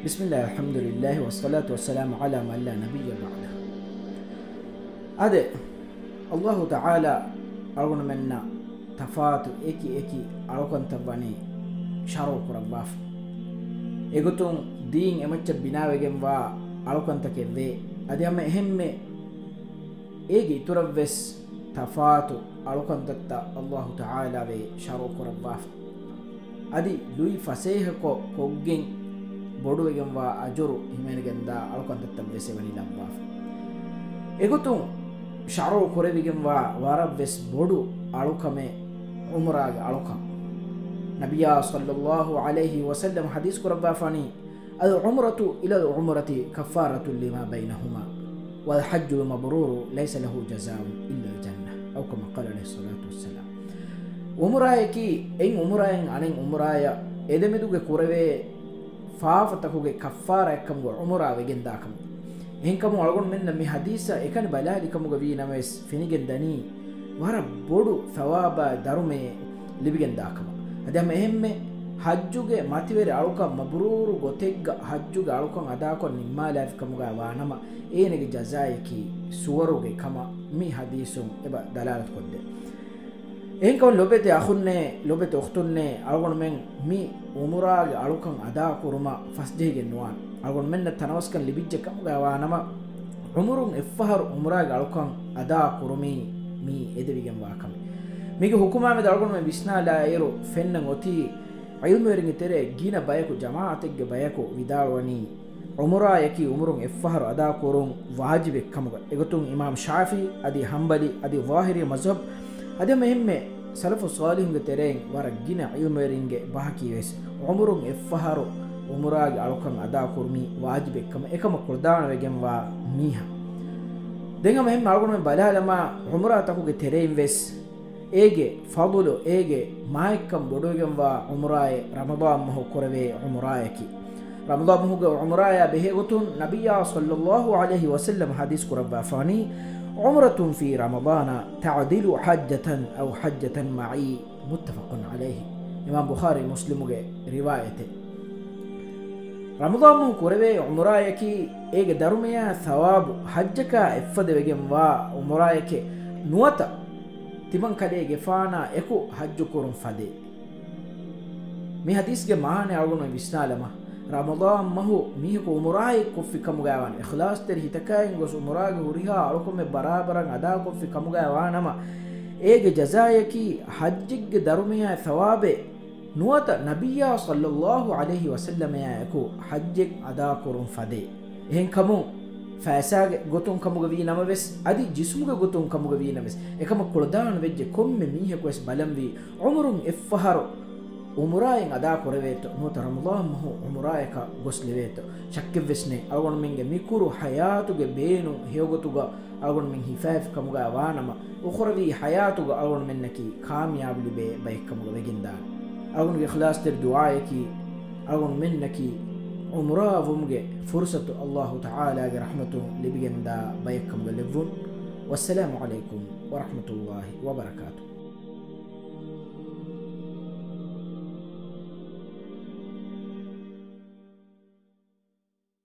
بسم الله الحمد لله والصلاة والسلام على من لا نبي بعده. أده الله تعالى أرون منا تفات إكي أروكن تباني شارو كرباف إغتون دين أمتش بناوغن وا أروكن تكذي أده أما هم إيجي تربس تفات أروكن تتا الله تعالى بشارو كرباف أدي لوي فسيه كوغين boduwegen wa ajuru himenigenda alkontatta vese wani lambaf egutum sharo korevegen wa warab ves bodu alukame umraga alukam nabiya sallallahu alayhi wa sallam hadis kurabba fani al umratu ila al umrati kafaratu lima bainahuma wal hajju mabruru laysa lahu jazaa'un illa al jannah aw kama qala alayhi salatu wassalam umrayaki en umrayen anen umraya edemeduge kurave faafatakuge kaffara ekkamugo umra wegen dakam henkamu algon menna mi hadisa ekani baladi kamugo wi names finigen dani wara bodu thawaba darume libigen dakam adama ehemme hajjuge mativere aluka mabruru gotegga hajjuge alukan ada kon nimmala kamuga wanama enege jazaayeki suwaruge kama mi hadisum eba dalalat kodde enkon lobete akhunne lobete ukhtunne algon men mi umuraage alukan ada kuruma fasdege nuwan algon men tanawaskan libijje kamuga wanama umurun effahar umuraage alukan ada kurumi mi edevigen wakam mige hukuma me algon men bisnala ero fennan oti ilmering tere gina bayaku jamaategge bayaku vidalwani umura yaki umurun effahar ada kurun wajibe kamuga egotun imam shafi adi hanbali adi zahiri mazhab ade mehme salafu salihunge tereng waragina ilmeringe bahaki wes umurun effaharu umurage alukan ada kurmi wajibe kama ekama qurdana wegen wa miha denga mehme algon balalama umra takuge tereng wes ege fadulu ege maikam bodogen wa umraye ramadan mahu korave umrayeki ramadan mahu umraya behegutun nabiyya sallallahu alaihi wasallam hadis kurabba fani عمرة في رمضان تعدل حجة أو حجة معي متفق عليه إمام بخاري مسلم روايته رمضان مو كوربي عمرايك إيج درميا ثواب حجك إفد بجم وا عمرايك نوتا تمن كده جفانا إكو حج كورن فدي مي حديث کے معنی أقول میں بسنالما رمضان مهو ميهكو umuraay kuffi kamugawan ikhlas ter hitakayin gos umuraage huriha alukume barabaran ada kuffi kamugawanama ege jazaayaki hajjigge darumiya thawabe nuwata nabiyya sallallahu alayhi wasallam yaku hajjig ada kurun fade hen kamu faasage gotun kamuga wi namabes adi jismuga gotun kamuga wi names ekama kuldan vejje komme miheko es balamwi umrun effaharu umurayen ada koreveto nota ramadan mahu umurayeka gosleveto shakke vesne algon menge mikuru hayatuge beenu heogotuga algon men hifaf kamuga wanama ukhravi hayatuga algon mennaki kamyab libe baykamuga weginda algon ge ikhlas ter duaayeki algon mennaki umra vumge fursatu allah taala ge rahmatu libigenda baykamuga levun wassalamu alaykum wa rahmatullahi wa barakatuh.